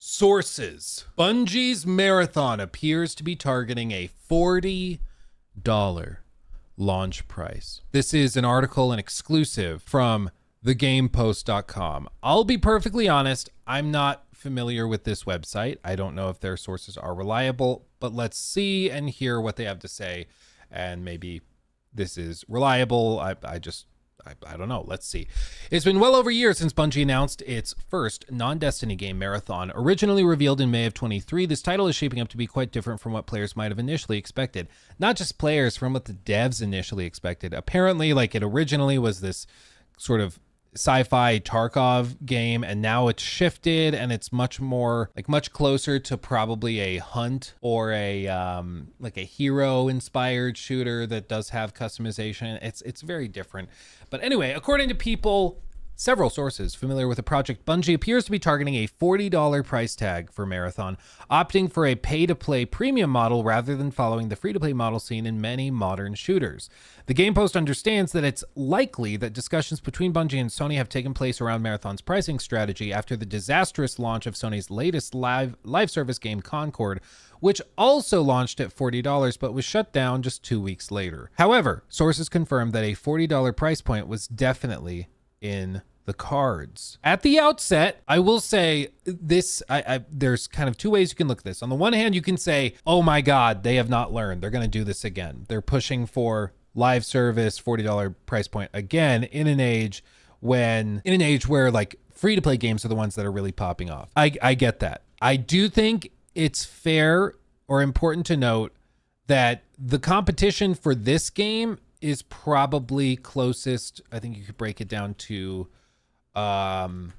Sources. Bungie's Marathon appears to be targeting a $40 launch price. This is an article, an exclusive from thegamepost.com. I'll be perfectly honest, I'm not familiar with this website. I don't know if their sources are reliable, but let's see and hear what they have to say. And maybe this is reliable. I don't know. Let's see. It's been well over a year since Bungie announced its first non-Destiny game, Marathon. Originally revealed in May of 23, this title is shaping up to be quite different from what players might have initially expected. Not just players, from what the devs initially expected. Apparently, it originally was this sort of sci-fi Tarkov game, and now it's shifted and it's much more much closer to probably a hunt or a hero inspired shooter that does have customization. It's very different. But anyway, according to several sources familiar with the project, Bungie appears to be targeting a $40 price tag for Marathon, opting for a pay-to-play premium model rather than following the free-to-play model seen in many modern shooters. The Game Post understands that it's likely that discussions between Bungie and Sony have taken place around Marathon's pricing strategy after the disastrous launch of Sony's latest live service game, Concord, which also launched at $40 but was shut down just 2 weeks later. However, sources confirmed that a $40 price point was definitely in the cards. At the outset, I will say this, there's kind of two ways you can look at this. On the one hand, you can say, oh my God, they have not learned. They're going to do this again. They're pushing for live service, $40 price point again in an age where free-to-play games are the ones that are really popping off. I get that. I do think it's fair or important to note that the competition for this game is probably closest. I think you could break it down to Tarkov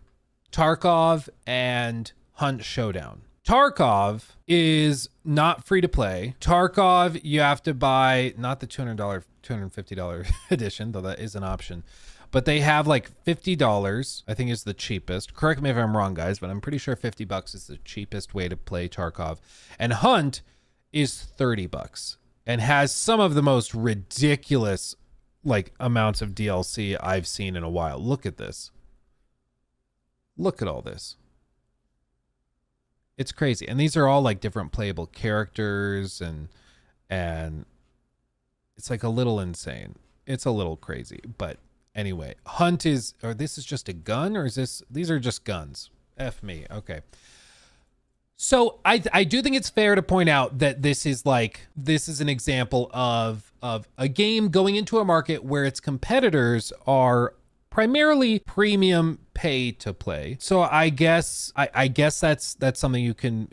and Hunt Showdown. Tarkov is not free to play. Tarkov, you have to buy not the $250 edition, though that is an option, but they have $50, I think is the cheapest. Correct me if I'm wrong, guys, but I'm pretty sure $50 is the cheapest way to play Tarkov. And Hunt is $30 and has some of the most ridiculous amounts of DLC I've seen in a while. Look at this. Look at all this. It's crazy. And these are all different playable characters and it's a little insane. It's a little crazy, but anyway, Hunt this is just a gun, or these are just guns? F me. Okay. So I do think it's fair to point out that this is an example of a game going into a market where its competitors are primarily premium pay to play. So I guess that's something you can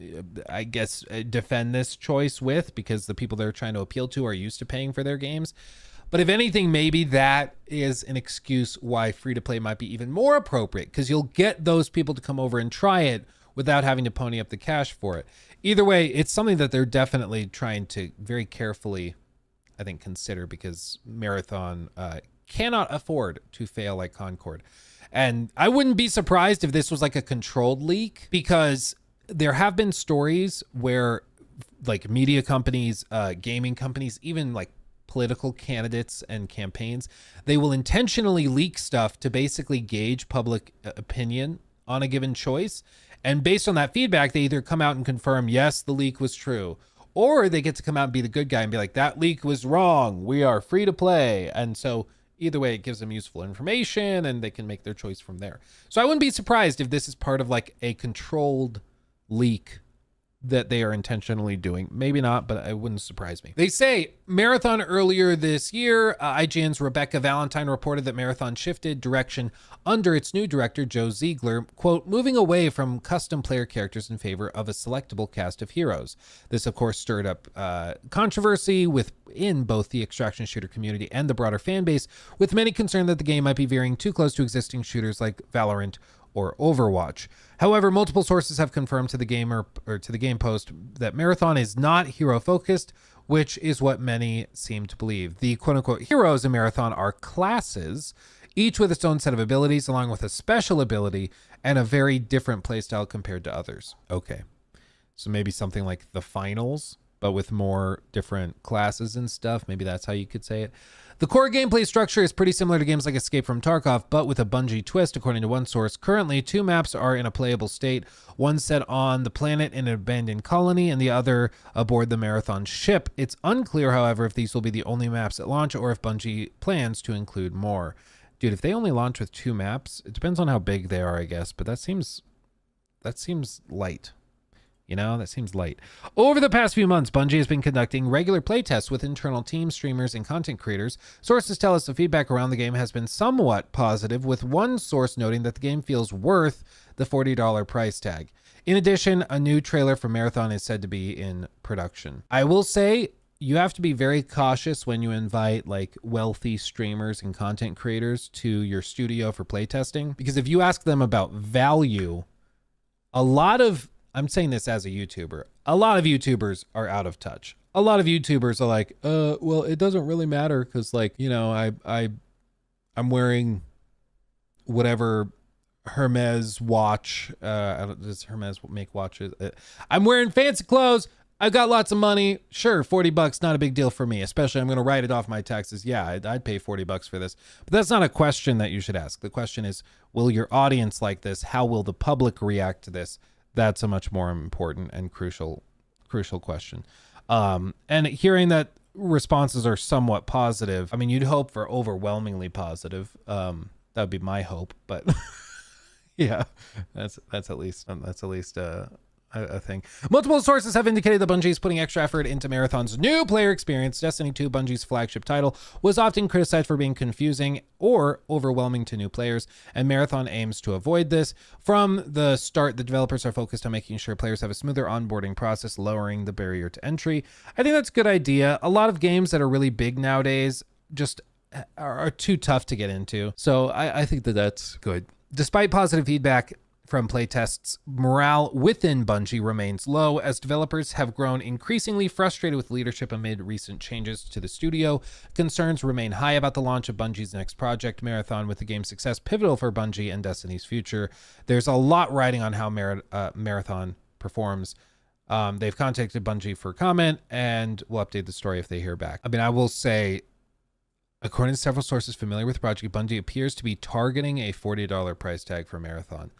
defend this choice with, because the people they're trying to appeal to are used to paying for their games. But if anything, maybe that is an excuse why free-to-play might be even more appropriate, because you'll get those people to come over and try it without having to pony up the cash for it. Either way, it's something that they're definitely trying to very carefully, I think, consider, because Marathon cannot afford to fail like Concord. And I wouldn't be surprised if this was a controlled leak, because there have been stories where media companies, gaming companies, even political candidates and campaigns, they will intentionally leak stuff to basically gauge public opinion on a given choice. And based on that feedback, they either come out and confirm, yes, the leak was true, or they get to come out and be the good guy and be like, that leak was wrong. We are free to play. And so either way, it gives them useful information and they can make their choice from there. So I wouldn't be surprised if this is part of a controlled leak that they are intentionally doing. Maybe not, but it wouldn't surprise me. They say Marathon earlier this year, IGN's Rebecca Valentine reported that Marathon shifted direction under its new director, Joe Ziegler, quote, moving away from custom player characters in favor of a selectable cast of heroes. This, of course, stirred up controversy within both the extraction shooter community and the broader fan base, with many concerned that the game might be veering too close to existing shooters like Valorant or Overwatch. However, multiple sources have confirmed to the Game Post that Marathon is not hero focused, which is what many seem to believe. The quote-unquote heroes in Marathon are classes, each with its own set of abilities, along with a special ability and a very different playstyle compared to others. Okay, so maybe something like the finals but with more different classes and stuff. Maybe that's how you could say it. The core gameplay structure is pretty similar to games like Escape from Tarkov, but with a Bungie twist, according to one source. Currently, 2 maps are in a playable state, one set on the planet in an abandoned colony, and the other aboard the Marathon ship. It's unclear, however, if these will be the only maps at launch or if Bungie plans to include more. Dude, if they only launch with 2 maps, it depends on how big they are, I guess, but that seems light. You know, that seems light. Over the past few months, Bungie has been conducting regular playtests with internal teams, streamers, and content creators. Sources tell us the feedback around the game has been somewhat positive, with one source noting that the game feels worth the $40 price tag. In addition, a new trailer for Marathon is said to be in production. I will say, you have to be very cautious when you invite like wealthy streamers and content creators to your studio for playtesting, because if you ask them about value, I'm saying this as a YouTuber, a lot of YouTubers are out of touch. A lot of YouTubers are like, well, it doesn't really matter because, like, you know, I'm wearing whatever Hermes watch. Does Hermes make watches? I'm wearing fancy clothes. I've got lots of money. Sure, $40, not a big deal for me, especially I'm going to write it off my taxes. Yeah, I'd pay $40 for this. But that's not a question that you should ask. The question is, will your audience like this? How will the public react to this? That's a much more important and crucial question. And hearing that responses are somewhat positive, I mean, you'd hope for overwhelmingly positive. That would be my hope, but yeah, that's at least a thing. Multiple sources have indicated that Bungie is putting extra effort into Marathon's new player experience. Destiny 2, Bungie's flagship title, was often criticized for being confusing or overwhelming to new players, and Marathon aims to avoid this. From the start, the developers are focused on making sure players have a smoother onboarding process, lowering the barrier to entry. I think that's a good idea. A lot of games that are really big nowadays just are too tough to get into, so I think that's good. Despite positive feedback from playtests, morale within Bungie remains low as developers have grown increasingly frustrated with leadership amid recent changes to the studio. Concerns remain high about the launch of Bungie's next project, Marathon, with the game's success pivotal for Bungie and Destiny's future. There's a lot riding on how Marathon performs. They've contacted Bungie for comment and will update the story if they hear back. I mean, I will say, according to several sources familiar with the project, Bungie appears to be targeting a $40 price tag for Marathon.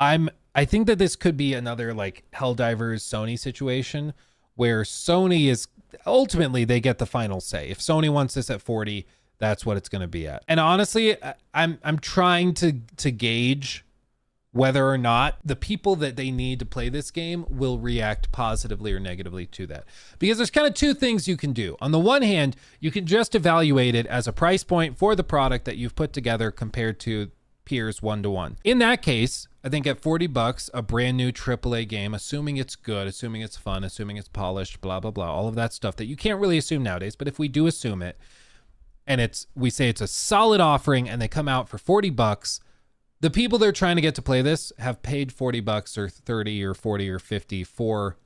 I think that this could be another like Helldivers Sony situation where Sony is ultimately, they get the final say. If Sony wants this at 40, that's what it's going to be at. And honestly, I'm trying to gauge whether or not the people that they need to play this game will react positively or negatively to that. Because there's kind of 2 things you can do. On the one hand, you can just evaluate it as a price point for the product that you've put together compared to peers 1-to-1. In that case, I think at $40, a brand new AAA game, assuming it's good, assuming it's fun, assuming it's polished, blah, blah, blah, all of that stuff that you can't really assume nowadays, but if we do assume it, and we say it's a solid offering and they come out for $40, the people they're trying to get to play this have paid $40 or 30 or 40 or 50 for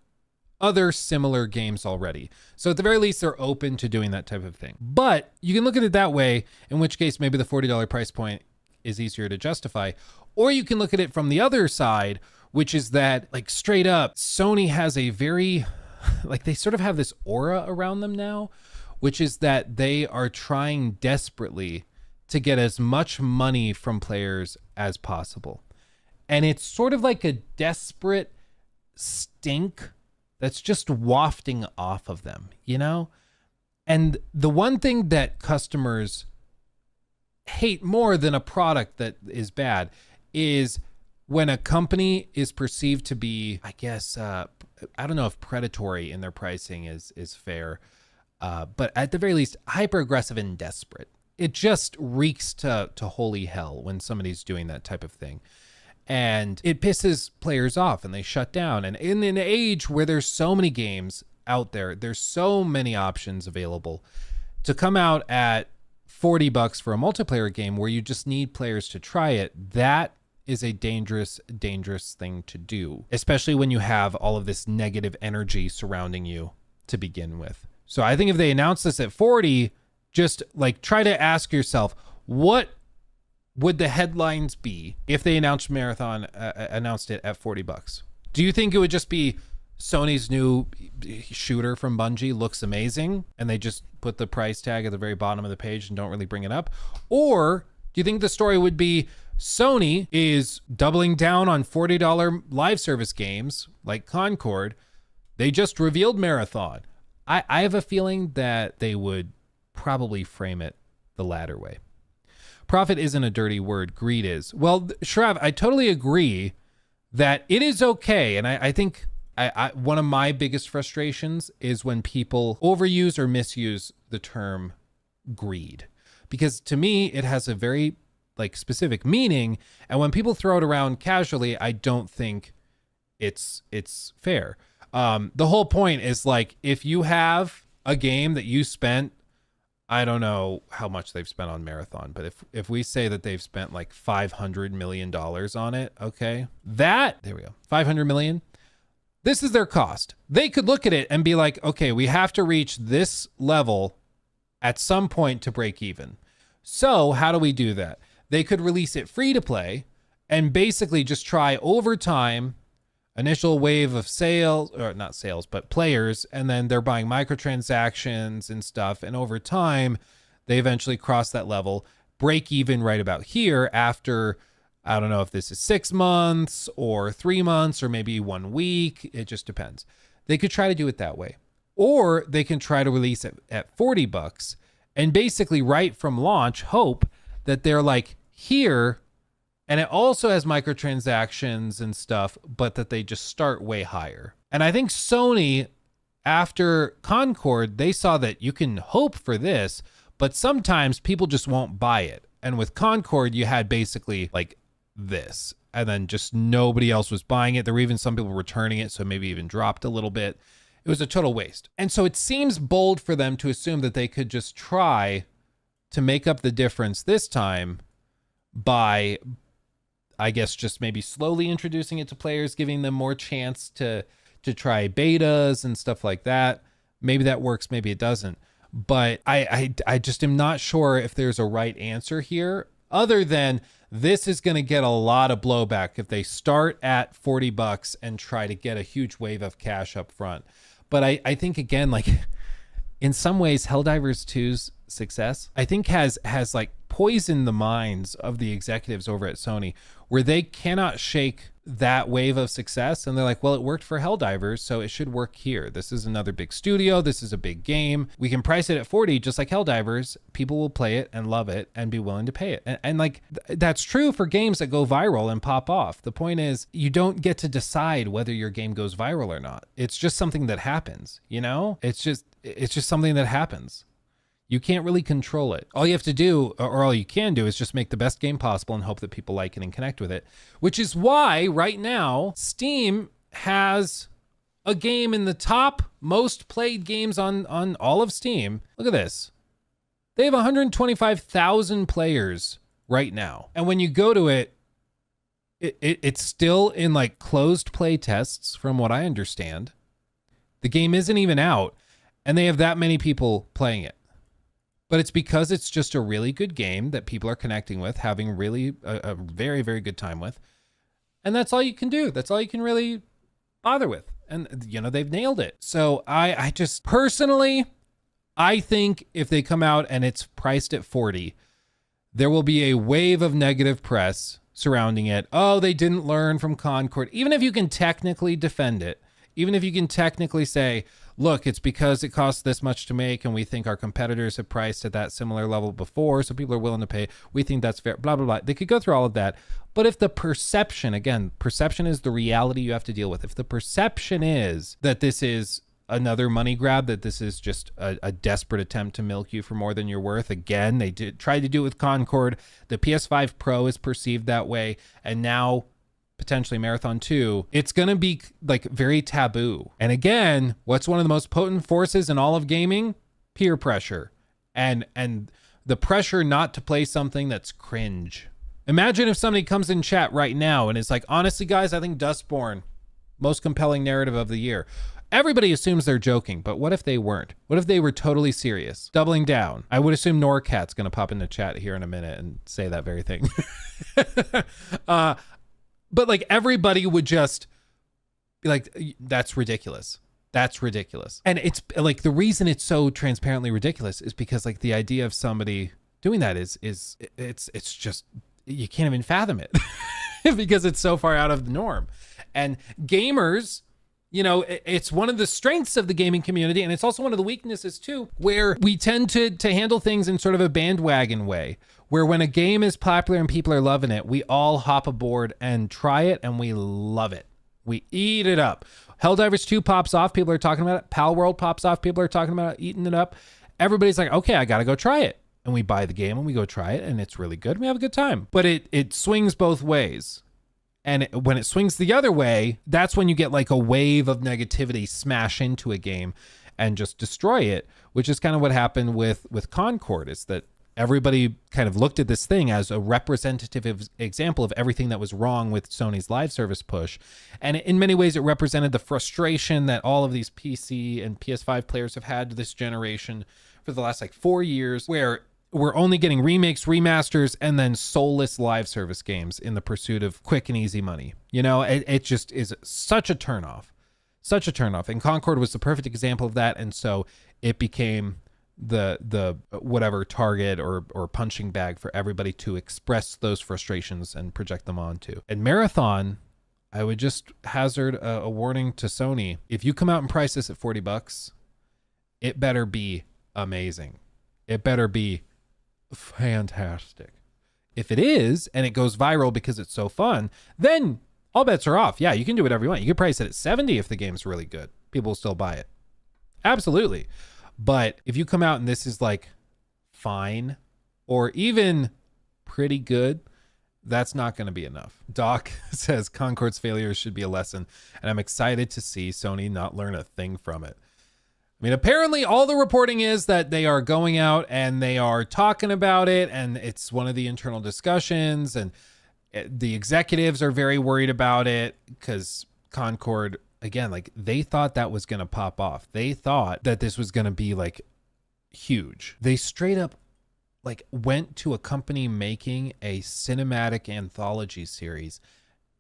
other similar games already. So at the very least, they're open to doing that type of thing. But you can look at it that way, in which case maybe the $40 price point is easier to justify. Or you can look at it from the other side, which is that, like, straight up, Sony has a very, like, they sort of have this aura around them now, which is that they are trying desperately to get as much money from players as possible. And it's sort of like a desperate stink that's just wafting off of them, you know? And the one thing that customers hate more than a product that is bad is when a company is perceived to be, I guess, I don't know if predatory in their pricing is fair, but at the very least, hyper aggressive and desperate. It just reeks to holy hell when somebody's doing that type of thing. And it pisses players off and they shut down. And in an age where there's so many games out there, there's so many options available, to come out at $40 for a multiplayer game where you just need players to try it, that is a dangerous thing to do, especially when you have all of this negative energy surrounding you to begin with. So I think if they announce this at 40, just like try to ask yourself, what would the headlines be if they announced Marathon announced it at $40? Do you think it would just be Sony's new shooter from Bungie looks amazing, and they just put the price tag at the very bottom of the page and don't really bring it up? Or do you think the story would be Sony is doubling down on $40 live service games like Concord? They just revealed Marathon. I have a feeling that they would probably frame it the latter way. Profit isn't a dirty word. Greed is. Well, Shrav, I totally agree that it is okay. And I think one of my biggest frustrations is when people overuse or misuse the term greed, because to me, it has a very like specific meaning. And when people throw it around casually, I don't think it's fair. The whole point is like, if you have a game that you spent, I don't know how much they've spent on Marathon, but if we say that they've spent like $500 million on it, okay, there we go, 500 million. This is their cost. They could look at it and be like, okay, we have to reach this level at some point to break even. So how do we do that? They could release it free to play and basically just try over time, initial wave of sales, or not sales, but players, and then they're buying microtransactions and stuff. And over time, they eventually cross that level, break even right about here after, I don't know if this is 6 months or 3 months or maybe 1 week. It just depends. They could try to do it that way. Or they can try to release it at $40 and basically right from launch hope that they're like here. And it also has microtransactions and stuff, but that they just start way higher. And I think Sony, after Concord, they saw that you can hope for this, but sometimes people just won't buy it. And with Concord, you had basically like this, and then just nobody else was buying it. There were even some people returning it, so maybe even dropped a little bit. It was a total waste. And so it seems bold for them to assume that they could just try to make up the difference this time by, I guess, just maybe slowly introducing it to players, giving them more chance to try betas and stuff like that. Maybe that works, maybe it doesn't. But I just am not sure if there's a right answer here, other than this is going to get a lot of blowback if they start at $40 and try to get a huge wave of cash up front. But I think, again, like in some ways, Helldivers 2's success, I think has like poisoned the minds of the executives over at Sony, where they cannot shake that wave of success. And they're like, well, it worked for Helldivers, so it should work here. This is another big studio. This is a big game. We can price it at 40, just like Helldivers. People will play it and love it and be willing to pay it. And like, that's true for games that go viral and pop off. The point is, you don't get to decide whether your game goes viral or not. It's just something that happens, you know? It's just something that happens. You can't really control it. All you have to do, or all you can do, is just make the best game possible and hope that people like it and connect with it, which is why right now Steam has a game in the top most played games on all of Steam. Look at this. They have 125,000 players right now. And when you go to it, it's still in like closed play tests from what I understand. The game isn't even out and they have that many people playing it. But it's because it's just a really good game that people are connecting with, having really a very, very good time with. And that's all you can do. That's all you can really bother with. And, you know, they've nailed it. So I just personally, I think if they come out and it's priced at 40, there will be a wave of negative press surrounding it. Oh, they didn't learn from Concord. Even if you can technically defend it, even if you can technically say, look, it's because it costs this much to make and we think our competitors have priced at that similar level before, so people are willing to pay. We think that's fair, blah, blah, blah. They could go through all of that. But if the perception, again, perception is the reality you have to deal with. If the perception is that this is another money grab, that this is just a desperate attempt to milk you for more than you're worth, again, they did try to do it with Concord. The PS5 Pro is perceived that way. And now potentially Marathon 2, it's going to be like very taboo. And again, what's one of the most potent forces in all of gaming? Peer pressure. And the pressure not to play something that's cringe. Imagine if somebody comes in chat right now and is like, honestly, guys, I think Dustborn, most compelling narrative of the year. Everybody assumes they're joking, but what if they weren't? What if they were totally serious? Doubling down. I would assume Norcat's going to pop into chat here in a minute and say that very thing. But like everybody would just Be like, that's ridiculous. That's ridiculous. And it's like, the reason it's so transparently ridiculous is because like the idea of somebody doing that is it's just, you can't even fathom it because it's so far out of the norm. And gamers, you know, it's one of the strengths of the gaming community, and it's also one of the weaknesses too, where we tend to handle things in sort of a bandwagon way, where when a game is popular and people are loving it, we all hop aboard and try it, and we love it. We eat it up. Helldivers 2 pops off, people are talking about it. Pal World pops off, people are talking about it, eating it up. Everybody's like, okay, I gotta go try it. And we buy the game and we go try it, and it's really good. We have a good time. But it swings both ways. And when it swings the other way, that's when you get like a wave of negativity smash into a game and just destroy it, which is kind of what happened with Concord, is that everybody kind of looked at this thing as a representative example of everything that was wrong with Sony's live service push. And in many ways, it represented the frustration that all of these PC and PS5 players have had this generation for the last like 4 years, where we're only getting remakes, remasters, and then soulless live service games in the pursuit of quick and easy money. You know, it just is such a turnoff, such a turnoff. And Concord was the perfect example of that. And so it became the whatever target or punching bag for everybody to express those frustrations and project them onto. And Marathon, I would just hazard a warning to Sony. If you come out and price this at $40, it better be amazing. It better be fantastic. If it is, and it goes viral because it's so fun, then all bets are off. Yeah, you can do whatever you want. You can price it at $70 if the game's really good. People will still buy it. Absolutely. But if you come out and this is like fine or even pretty good, that's not going to be enough. Doc says Concord's failure should be a lesson, and I'm excited to see Sony not learn a thing from it. I mean, apparently all the reporting is that they are going out and they are talking about it, and it's one of the internal discussions, and the executives are very worried about it because Concord, again, like they thought that was going to pop off. They thought that this was going to be like huge. They straight up like went to a company making a cinematic anthology series,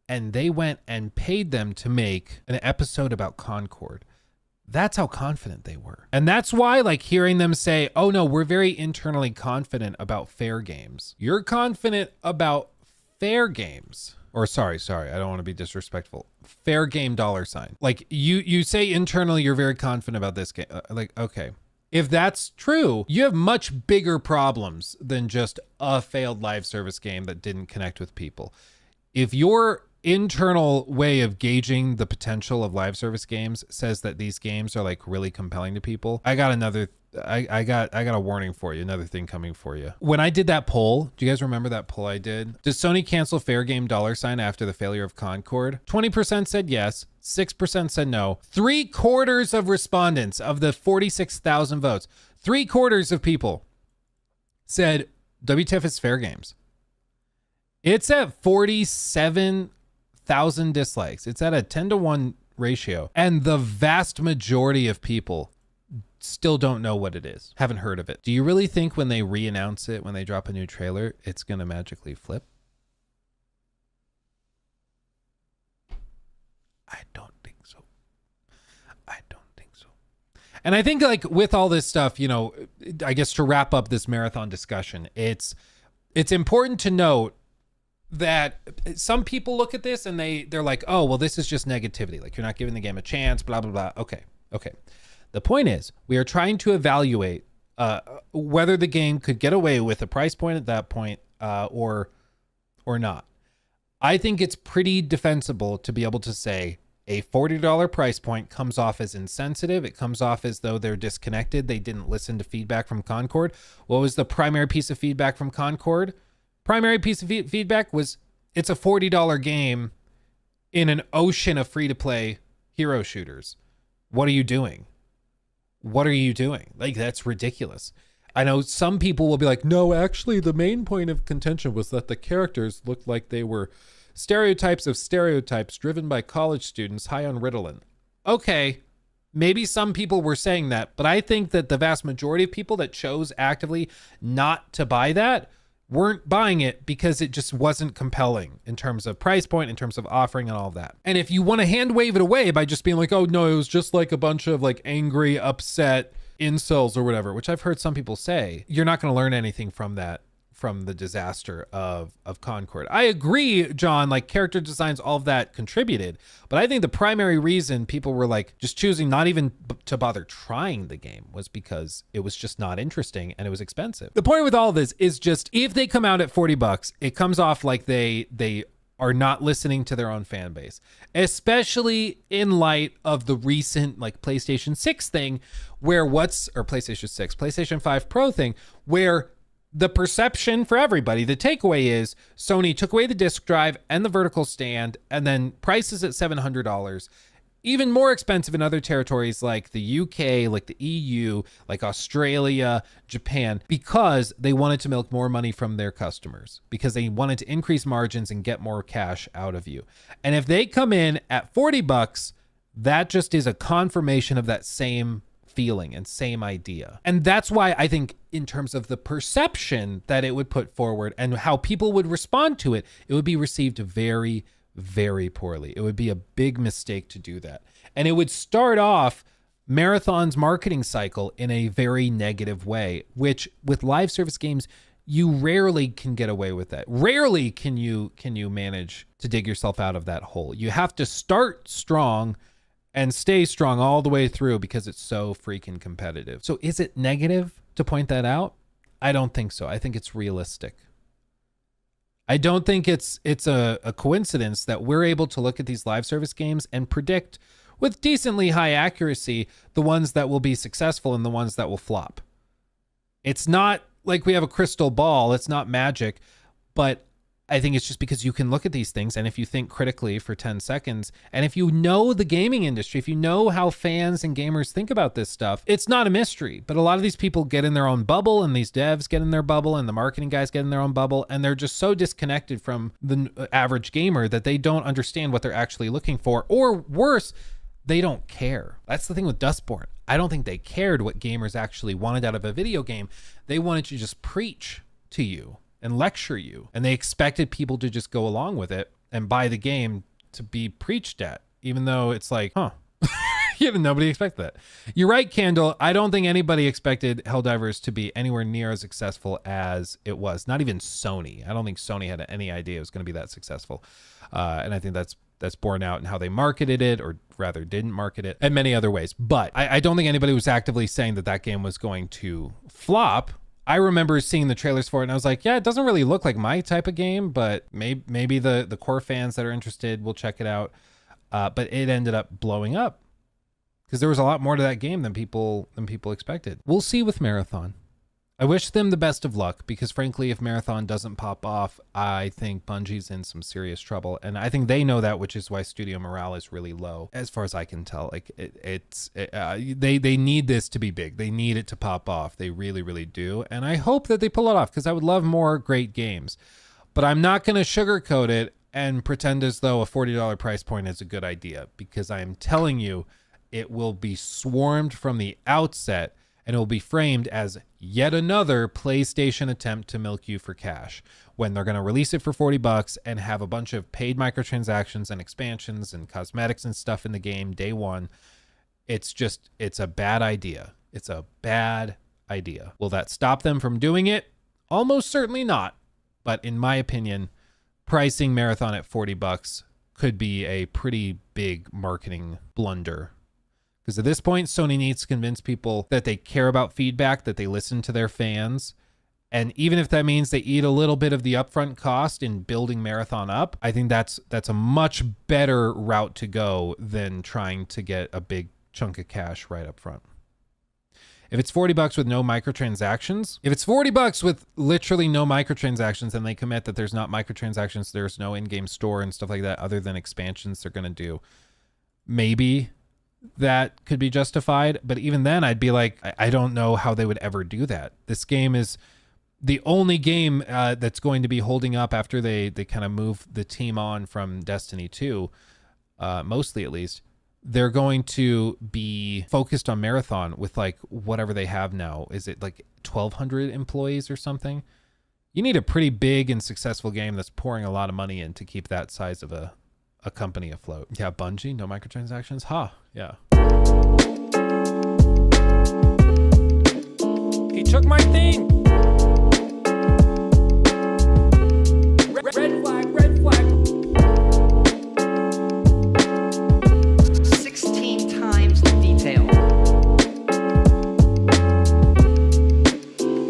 and they went and paid them to make an episode about Concord. That's how confident they were. And that's why, like, hearing them say, oh no, we're very internally confident about fair games. You're confident about fair games. Or sorry, I don't want to be disrespectful. Fair game $. Like you say internally, you're very confident about this game. Like, okay. If that's true, you have much bigger problems than just a failed live service game that didn't connect with people. If your internal way of gauging the potential of live service games says that these games are like really compelling to people, I got a warning for you, another thing coming for you. When I did that poll, do you guys remember that poll I did? Does Sony cancel fair game $sign after the failure of Concord? 20% said yes, 6% said no. 3/4 of respondents of the 46,000 votes, 3/4 of people said WTF is fair games. It's at 47,000 dislikes. It's at a 10-to-1 ratio. And the vast majority of people still don't know what it is. Haven't heard of it. Do you really think when they re-announce it, when they drop a new trailer, it's going to magically flip? I don't think so. And I think like with all this stuff, you know, I guess to wrap up this marathon discussion, it's important to note that some people look at this and they're like, oh, well, this is just negativity. Like you're not giving the game a chance, blah, blah, blah. Okay. The point is we are trying to evaluate whether the game could get away with a price point at that point or not. I think it's pretty defensible to be able to say a $40 price point comes off as insensitive. It comes off as though they're disconnected. They didn't listen to feedback from Concord. What was the primary piece of feedback from Concord? Primary piece of feedback was it's a $40 game in an ocean of free-to-play hero shooters. What are you doing? Like, that's ridiculous. I know some people will be like, no, actually, the main point of contention was that the characters looked like they were stereotypes of stereotypes driven by college students high on Ritalin. Okay, maybe some people were saying that, but I think that the vast majority of people that chose actively not to buy that weren't buying it because it just wasn't compelling in terms of price point, in terms of offering and all of that. And if you want to hand wave it away by just being like, oh no, it was just like a bunch of like angry, upset incels or whatever, which I've heard some people say, you're not going to learn anything from that, from the disaster of Concord. I agree, John, like character designs, all of that contributed, but I think the primary reason people were like just choosing not even to bother trying the game was because it was just not interesting and it was expensive. The point with all of this is just, if they come out at $40, it comes off like they are not listening to their own fan base, especially in light of the recent like PlayStation 6 thing where PlayStation 5 Pro thing, where the perception for everybody, the takeaway is Sony took away the disc drive and the vertical stand, and then prices at $700, even more expensive in other territories like the UK, like the EU, like Australia, Japan, because they wanted to milk more money from their customers, because they wanted to increase margins and get more cash out of you. And if they come in at $40, that just is a confirmation of that same feeling and same idea. And that's why I think in terms of the perception that it would put forward and how people would respond to it, it would be received very, very poorly. It would be a big mistake to do that. And it would start off Marathon's marketing cycle in a very negative way, which with live service games, you rarely can get away with that. Rarely can you manage to dig yourself out of that hole. You have to start strong and stay strong all the way through because it's so freaking competitive. So is it negative to point that out? I don't think so. I think it's realistic. I don't think it's a coincidence that we're able to look at these live service games and predict with decently high accuracy the ones that will be successful and the ones that will flop. It's not like we have a crystal ball. It's not magic, but I think it's just because you can look at these things, and if you think critically for 10 seconds, and if you know the gaming industry, if you know how fans and gamers think about this stuff, it's not a mystery. But a lot of these people get in their own bubble, and these devs get in their bubble, and the marketing guys get in their own bubble, and they're just so disconnected from the average gamer that they don't understand what they're actually looking for, or worse, they don't care. That's the thing with Dustborn. I don't think they cared what gamers actually wanted out of a video game. They wanted to just preach to you and lecture you. And they expected people to just go along with it and buy the game to be preached at, even though it's like, nobody expected that. You're right, Candle. I don't think anybody expected Helldivers to be anywhere near as successful as it was. Not even Sony. I don't think Sony had any idea it was going to be that successful. And I think that's borne out in how they marketed it, or rather didn't market it, and many other ways. But I don't think anybody was actively saying that game was going to flop. I remember seeing the trailers for it and I was like, yeah, it doesn't really look like my type of game, but maybe the core fans that are interested will check it out. But it ended up blowing up because there was a lot more to that game than people expected. We'll see with Marathon. I wish them the best of luck because frankly, if Marathon doesn't pop off, I think Bungie's in some serious trouble. And I think they know that, which is why studio morale is really low, as far as I can tell. Like they need this to be big. They need it to pop off. They really, really do. And I hope that they pull it off because I would love more great games. But I'm not going to sugarcoat it and pretend as though a $40 price point is a good idea, because I am telling you, it will be swarmed from the outset. And it will be framed as yet another PlayStation attempt to milk you for cash when they're going to release it for $40 and have a bunch of paid microtransactions and expansions and cosmetics and stuff in the game day one. It's a bad idea. It's a bad idea. Will that stop them from doing it? Almost certainly not. But in my opinion, pricing Marathon at $40 could be a pretty big marketing blunder. Because at this point, Sony needs to convince people that they care about feedback, that they listen to their fans. And even if that means they eat a little bit of the upfront cost in building Marathon up, I think that's a much better route to go than trying to get a big chunk of cash right up front. If it's $40 with no microtransactions, if it's $40 with literally no microtransactions and they commit that there's not microtransactions, there's no in-game store and stuff like that other than expansions they're going to do, maybe that could be justified. But even then, I'd be like, I don't know how they would ever do that. This game is the only game that's going to be holding up after they kind of move the team on from Destiny 2, mostly at least. They're going to be focused on Marathon with like whatever they have now. Is it like 1,200 employees or something? You need a pretty big and successful game that's pouring a lot of money in to keep that size of a company afloat. Yeah, Bungie, no microtransactions. Yeah. He took my thing. Red flag.